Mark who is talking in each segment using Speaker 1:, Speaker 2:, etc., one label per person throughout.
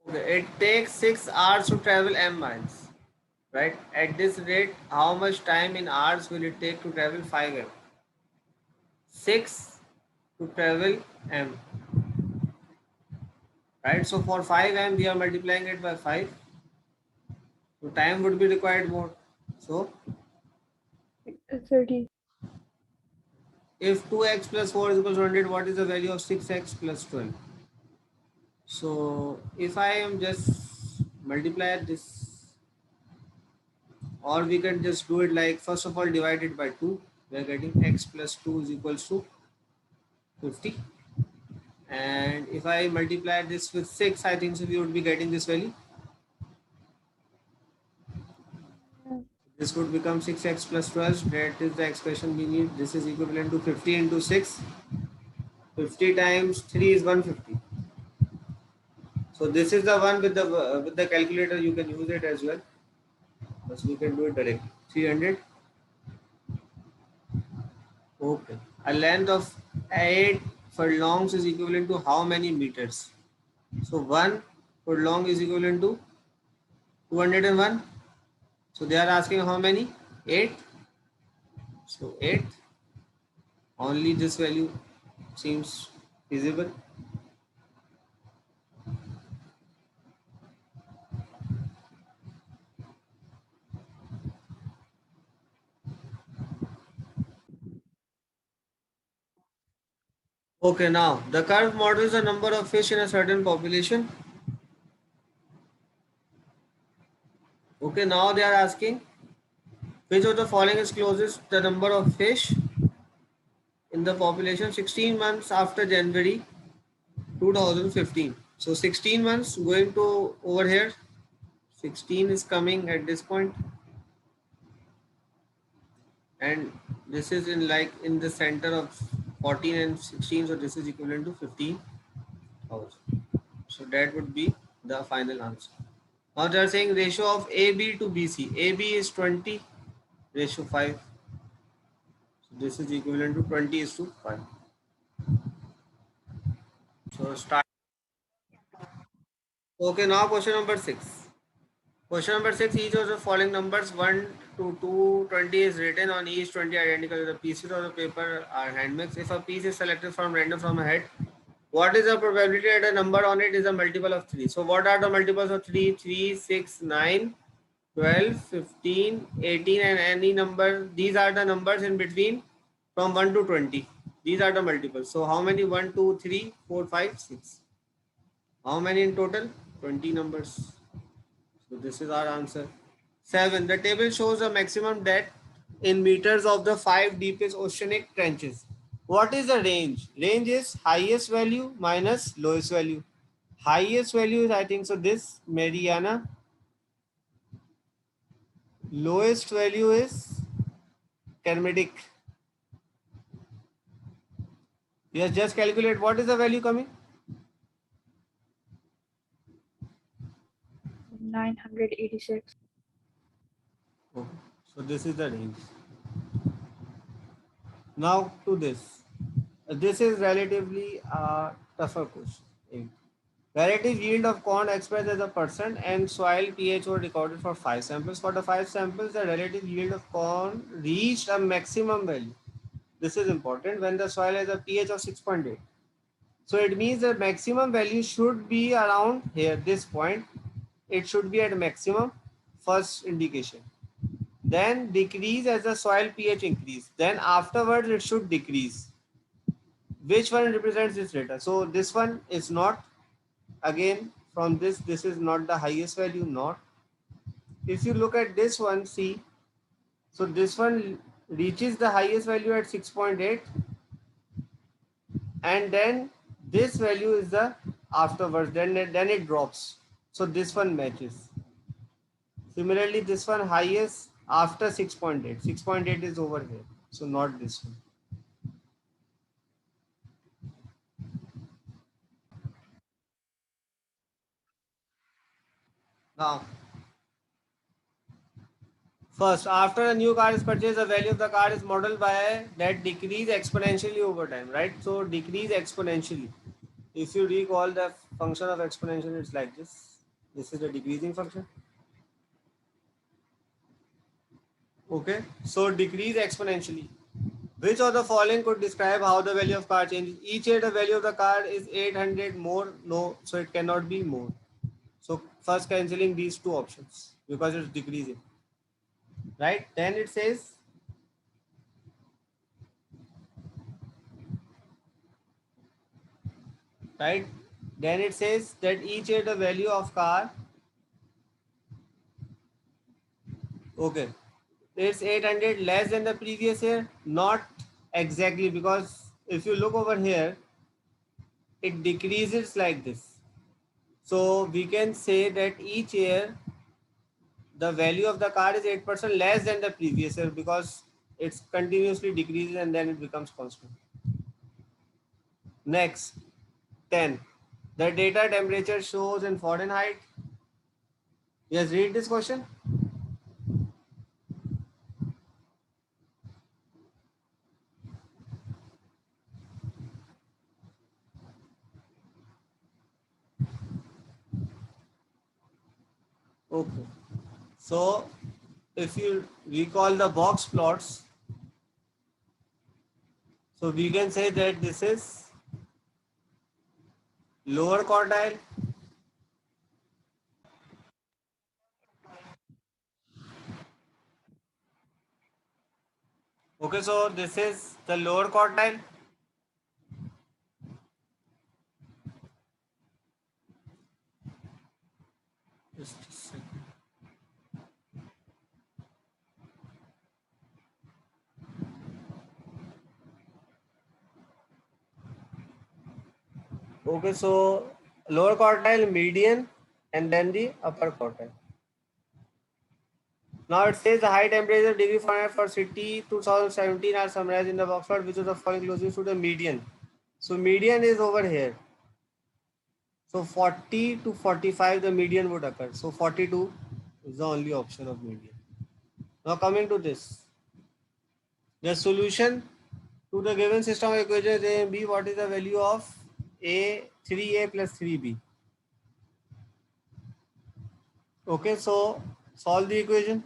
Speaker 1: Okay, it takes 6 hours to travel m miles, right? At this rate, how much time in hours will it take to travel 5m? 6 to travel m, right? So for 5m, we are multiplying it by 5. So time would be required more. So
Speaker 2: 30.
Speaker 1: if 2x plus 4 is equal to 100, what is the value of 6x plus 12? So if I am just multiply this, or we can just do it like, first of all, divide it by 2. We are getting x plus 2 is equals to 50. And if I multiply this with 6, I think so we would be getting this value.
Speaker 2: Yeah.
Speaker 1: This would become 6x plus 12. That is the expression we need. This is equivalent to 50 into 6. 50 times 3 is 150. So this is the one with the calculator. You can use it as well. But we can do it directly. 300. Okay. A length of 8 furlongs is equivalent to how many meters? So 1 furlong is equivalent to 201. So they are asking how many? 8. So 8. Only this value seems feasible. Okay, now the curve models the number of fish in a certain population. Okay, now they are asking which of the following is closest the number of fish in the population 16 months after January 2015. So 16 months going to over here. 16 is coming at this point, and this is in like in the center of 14 and 16. So this is equivalent to 15,000. So that would be the final answer. Now they are saying ratio of AB to BC. AB is 20, ratio 5. So this is equivalent to 20 is to 5. So start. Okay, now question number 6. Question number 6, each of the following numbers 1 to 220 is written on each 20 identical. The pieces of the paper are hand mixed. If a piece is selected from random from a head, what is the probability that a number on it is a multiple of 3? So what are the multiples of 3? 3, 6, 9, 12, 15, 18, and any number. These are the numbers in between from 1 to 20. These are the multiples. So how many? 1, 2, 3, 4, 5, 6. How many in total? 20 numbers. So this is our answer. 7. The table shows the maximum depth in meters of the 5 deepest oceanic trenches. What is the range? Range is highest value minus lowest value. Highest value is, I think so, this Mariana. Lowest value is Kermedic. Yes, just calculate what is the value coming.
Speaker 2: 986.
Speaker 1: Okay. So this is the range. Now to this. This is relatively tougher question. Relative yield of corn expressed as a percent and soil pH were recorded for 5 samples. For the 5 samples, the relative yield of corn reached a maximum value. This is important when the soil has a pH of 6.8. So it means the maximum value should be around here, this point. It should be at maximum, first indication. Then decrease as the soil pH increase. Then afterwards it should decrease. Which one represents this data? So this one is not. Again, from this is not the highest value, not. If you look at this one, see, so this one reaches the highest value at 6.8, and then this value is the afterwards, then it drops. So this one matches. Similarly, this one highest after 6.8. 6.8 is over here, so not this one. Now, first, after a new car is purchased, the value of the car is modeled by that decrease exponentially over time, right? So decrease exponentially. If you recall the function of exponential, it's like this. This is the decreasing function. Okay, so decrease exponentially. Which of the following could describe how the value of car changes? Each year the value of the car is 800 more. No, so it cannot be more. So first cancelling these two options because it's decreasing. Right? Then it says right? Then it says that each year the value of car, okay, it's 800 less than the previous year. Not exactly, because if you look over here, it decreases like this. So we can say that each year the value of the car is 8% less than the previous year because it's continuously decreases and then it becomes constant. Next, 10. The data temperature shows in Fahrenheit. Yes, read this question. Okay. So if you recall the box plots, so we can say that this is lower quartile. Okay, so this is the lower quartile. Just a second. Okay, so lower quartile, median, and then the upper quartile. Now it says the high temperature degree Fahrenheit for city 2017 are summarized in the box plot, which is the following closest to the median. So median is over here. So 40 to 45 the median would occur. So 42 is the only option of median. Now coming to this. The solution to the given system of equations A and B, what is the value of A, 3A plus 3B? Okay, so solve the equation.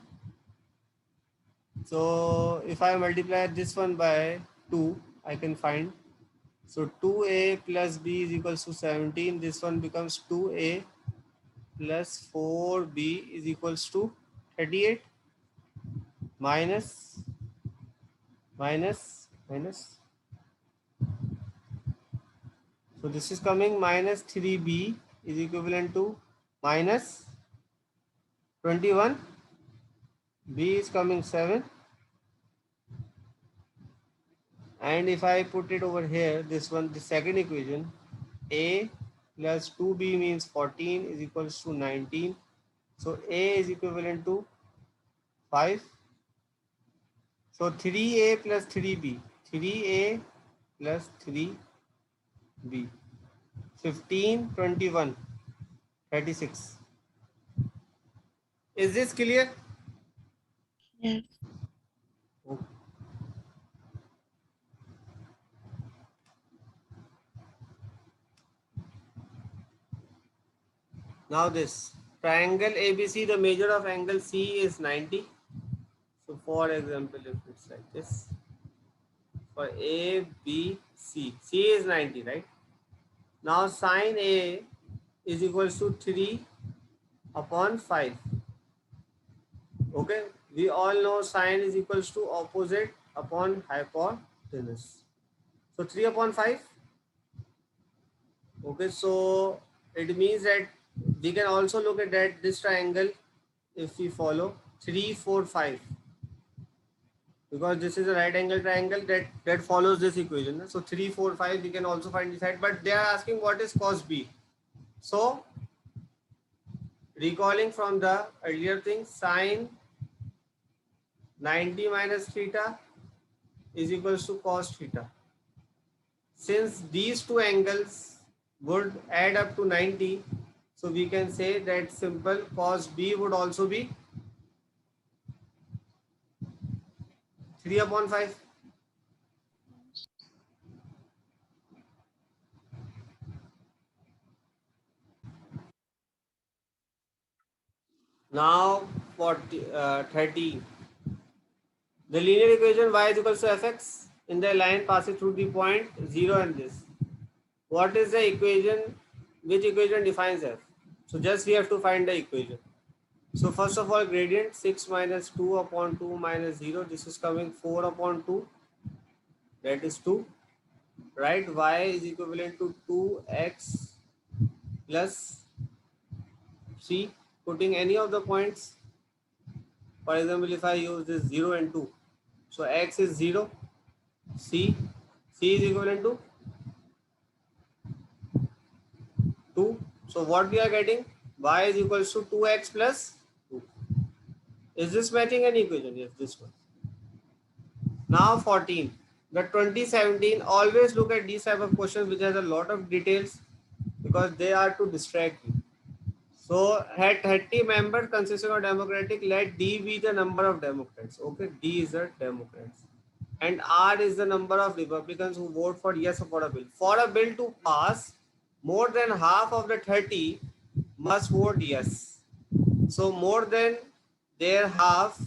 Speaker 1: So if I multiply this one by 2, I can find. So 2A plus B is equals to 17. This one becomes 2A plus 4B is equals to 38 minus minus. So this is coming minus 3B is equivalent to minus 21. B is coming 7. And if I put it over here, this one, the second equation, A plus 2B means 14 is equals to 19. So A is equivalent to 5. So 3A plus 3B, 3A plus 3B, 15, 21, 36. Is this clear?
Speaker 2: Yes.
Speaker 1: Okay. Now this triangle ABC, the measure of angle C is 90. So for example, if it's like this, for A, B, C, C is 90, right? Now sine A is equals to 3 upon 5. Okay, we all know sine is equals to opposite upon hypotenuse. So 3 upon 5. Okay, so it means that we can also look at that this triangle if we follow 3, 4, 5, because this is a right angle triangle that follows this equation. So 3, 4, 5 we can also find this side, but they are asking what is cos B. So recalling from the earlier thing, sine 90 minus theta is equals to cos theta. Since these two angles would add up to 90, so we can say that simple cos B would also be 3 upon 5. Now 13. The linear equation y is equals to fx in the line passing through the point 0 and this. What is the equation? Which equation defines f? So just we have to find the equation. So first of all, gradient 6 minus 2 upon 2 minus 0. This is coming 4 upon 2. That is 2. Right? Y is equivalent to 2x plus c. Putting any of the points. For example, if I use this 0 and 2. So x is 0. C is equivalent to 2. So what we are getting? Y is equals to 2x plus 2. Is this matching an equation? Yes, this one. Now 14. The 2017, always look at these type of questions which has a lot of details because they are to distract you. So had 30 members consisting of Democratic, let D be the number of Democrats. Okay, D is the Democrats. And R is the number of Republicans who vote for yes for a bill. For a bill to pass, more than half of the 30 must vote yes. So more than their half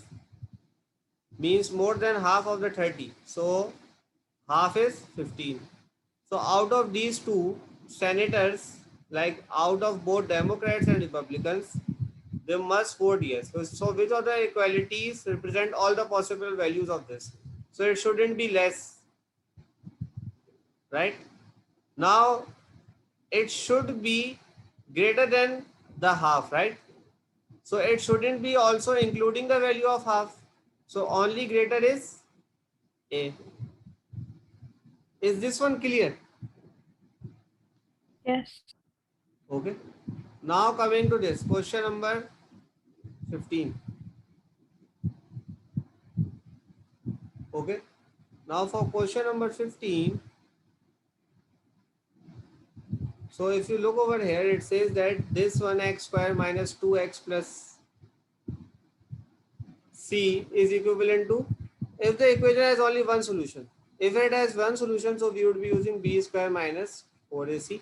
Speaker 1: means more than half of the 30. So half is 15. So out of these two senators, like out of both Democrats and Republicans, they must vote yes. So which of the equalities represent all the possible values of this? So it shouldn't be less, right? Now it should be greater than the half, right? So it shouldn't be also including the value of half. So only greater is A. Is this one clear?
Speaker 2: Yes.
Speaker 1: Okay. Now coming to this question number 15. Okay. Now for question number 15. So if you look over here, it says that this 1x square minus 2x plus c is equivalent to, if the equation has only one solution. If it has one solution, so we would be using b square minus 4ac.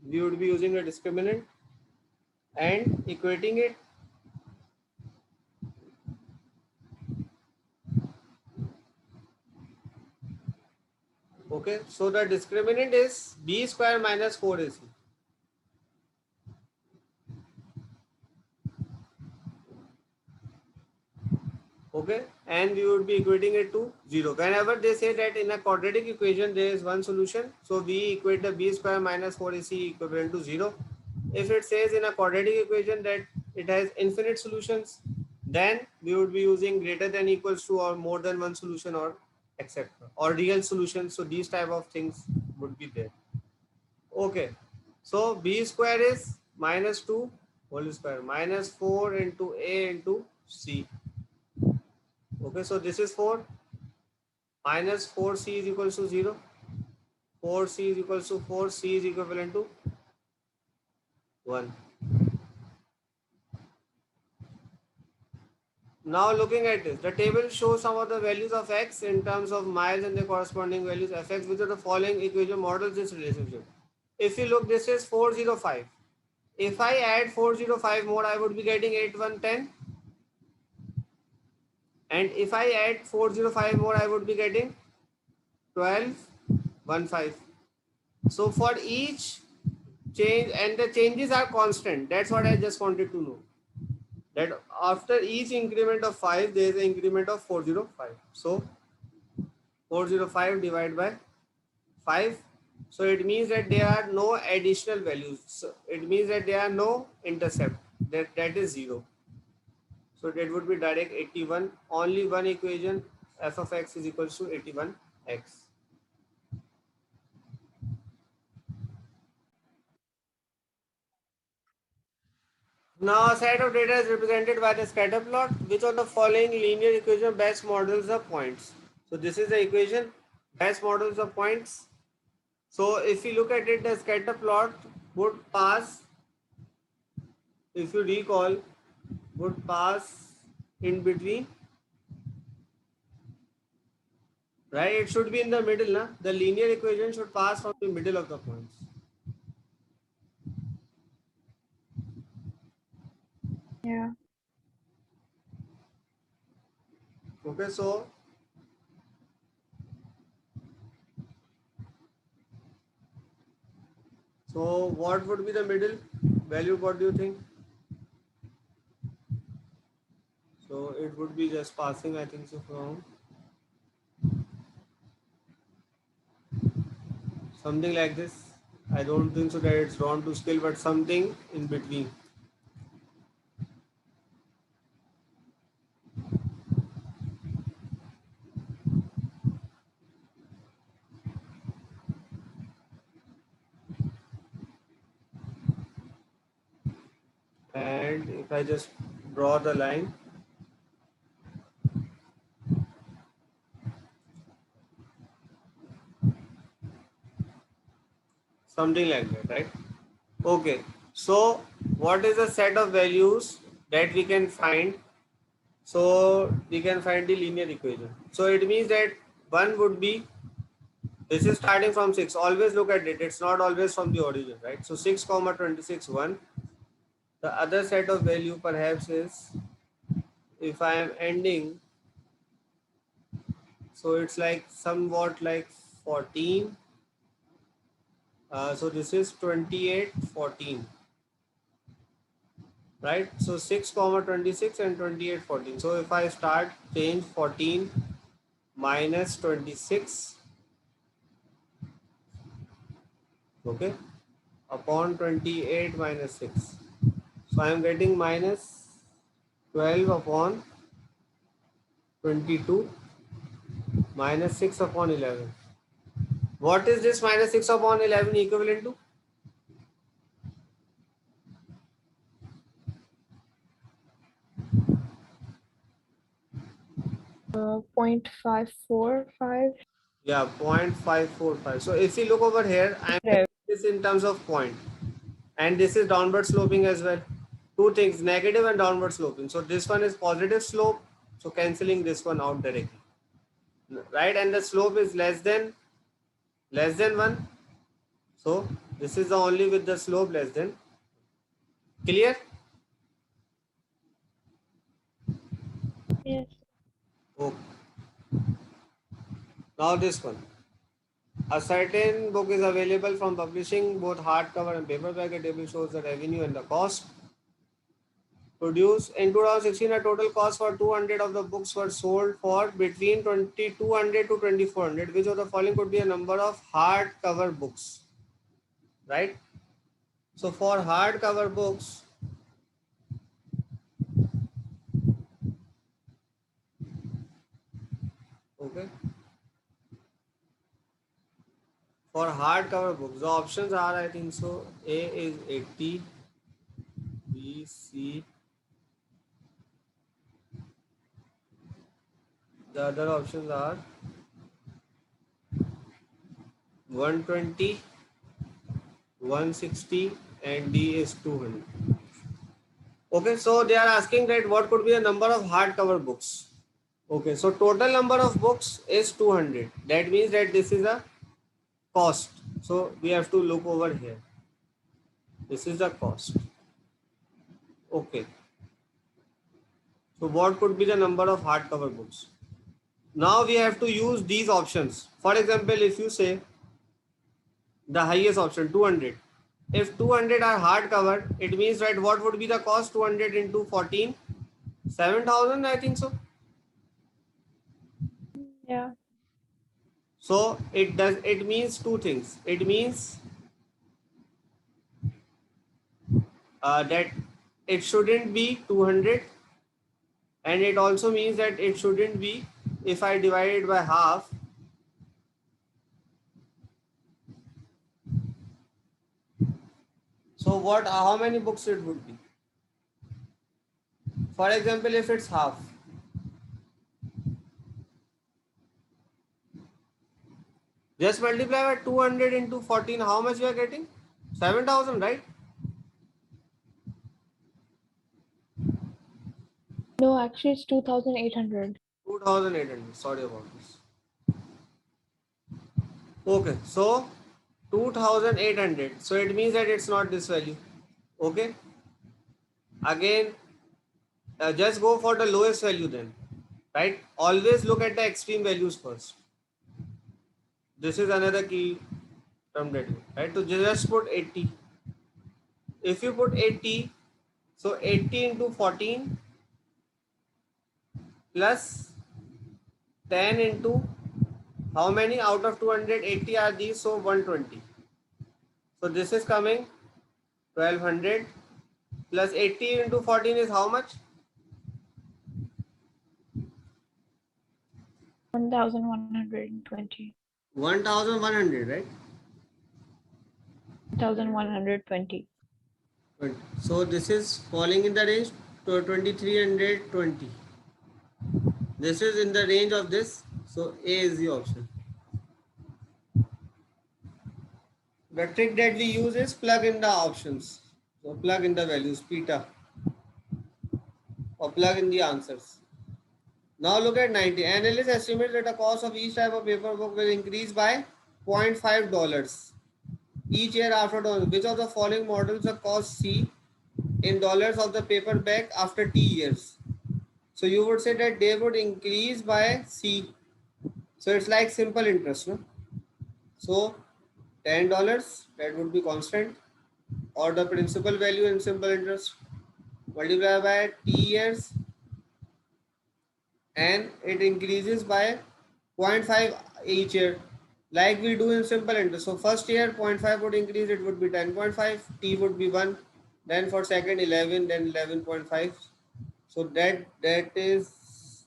Speaker 1: We would be using a discriminant and equating it. Okay, so the discriminant is b square minus 4ac. Okay, and we would be equating it to 0. Whenever they say that in a quadratic equation there is one solution, so we equate the b square minus 4ac equivalent to 0. If it says in a quadratic equation that it has infinite solutions, then we would be using greater than equals to or more than one solution or etc. or real solutions. So these type of things would be there. Okay, so b square is minus 2 whole square minus 4 into a into c. Okay, so this is 4 minus 4c is equals to 0. 4c is equals to 4c is equivalent to 1. Now looking at this, the table shows some of the values of x in terms of miles and the corresponding values of x, which are the following equation models this relationship. If you look, this is 405. If I add 405 more, I would be getting 8110. And if I add 405 more, I would be getting 1215. So for each change, and the changes are constant. That's what I just wanted to know. That after each increment of 5, there is an increment of 405. So 405 divided by 5. So it means that there are no additional values. So it means that there are no intercept. That is 0. So that would be direct 81. Only one equation, f of x is equals to 81x. Now a set of data is represented by the scatter plot. Which of the following linear equation best models the points? So this is the equation best models of points. So if you look at it, the scatter plot would pass, if you recall, would pass in between, right? It should be in the middle, na? The linear equation should pass from the middle of the points.
Speaker 2: Yeah.
Speaker 1: Okay, so what would be the middle value? What do you think? So it would be just passing, I think so, from something like this. I don't think so that it's drawn to scale, but something in between. And if I just draw the line, something like that, right? Okay, so what is the set of values that we can find? So we can find the linear equation. So it means that one would be, this is starting from 6. Always look at it. It's not always from the origin, right? So 6 comma 26 1. The other set of value perhaps is, if I am ending, so it's like somewhat like 14. So this is 28 14, right? So 6 comma 26 and 28 14. So if I start change 14 minus 26, okay, upon 28 minus 6. So I am getting minus 12 upon 22 minus 6 upon 11. What is this minus 6 upon 11 equivalent to?
Speaker 2: 0.545.
Speaker 1: Yeah, 0.545. So if you look over here, I am
Speaker 2: Right.
Speaker 1: this in terms of point, and this is downward sloping as well. Two things, negative and downward sloping. So this one is positive slope, so cancelling this one out directly, right? And the slope is less than 1. So this is the only with the slope less than. Clear?
Speaker 2: Yes.
Speaker 1: Okay. Now this one. A certain book is available from publishing, both hardcover and paperback. A table shows the revenue and the cost. Produced in 2016, a total cost for 200 of the books were sold for between 2200 to 2400. Which of the following could be a number of hardcover books? Right? So for hardcover books, okay. For hardcover books, the options are, I think so, A is 80, B, C. The other options are 120, 160, and D is 200. Okay, so they are asking that what could be the number of hardcover books. Okay, so total number of books is 200. That means that this is a cost. So we have to look over here. This is the cost. Okay. So what could be the number of hardcover books? Now we have to use these options. For example, if you say the highest option 200, if 200 are hardcover, it means that what would be the cost? 200 into 14, 7,000, I think so.
Speaker 2: Yeah.
Speaker 1: So it means two things. It means that it shouldn't be 200, and it also means that it shouldn't be, if I divide it by half, so what, how many books it would be? For example, if it's half, just multiply by 200 into 14, how much we are getting? 7,000, right?
Speaker 2: No, actually it's 2,800.
Speaker 1: 2,800, sorry about this. Okay, so 2,800, so it means that it's not this value. Okay, again, just go for the lowest value then. right? Always look at the extreme values first. This is another key term that you, right? So just put 80. If you put 80, so 80 into 14 plus 10 into how many out of 280 are these? So 120. So this is coming 1200 plus 80 into 14 is how much?
Speaker 2: 1120.
Speaker 1: 1100, right?
Speaker 2: 1120.
Speaker 1: So this is falling in the range to 2320. This is in the range of this. So A is the option. The trick that we use is plug in the options. So plug in the values, peta, or plug in the answers. Now look at 90. Analysts estimate that the cost of each type of paper book will increase by $0.5 each year after dollars. Which of the following models the cost C in dollars of the paperback after T years? So you would say that they would increase by C. So it's like simple interest, no? So $10 that would be constant, or the principal value in simple interest multiply by T years, and it increases by 0.5 each year like we do in simple interest. So first year 0.5 would increase, it would be 10.5, T would be 1, then for second 11, then 11.5. So that is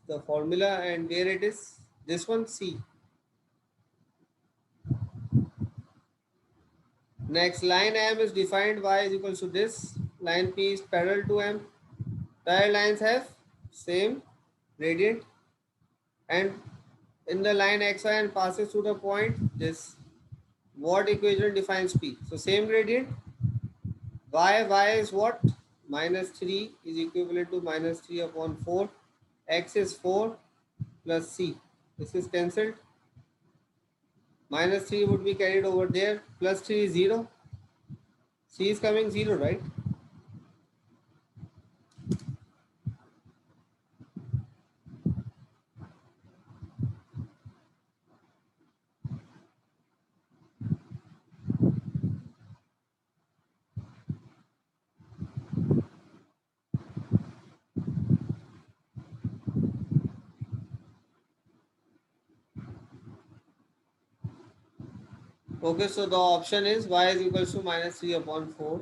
Speaker 1: the formula, and where it is, this one C. Next, line M is defined y is equals to this, line P is parallel to M, parallel lines have same gradient, and in the line xy and passes through the point this. What equation defines P? So same gradient, y is what? Minus 3 is equivalent to minus 3 upon 4, x is 4 plus C. This is cancelled. Minus 3 would be carried over there, plus 3 is 0. C is coming 0, right? Okay, so the option is y is equals to minus 3 upon 4.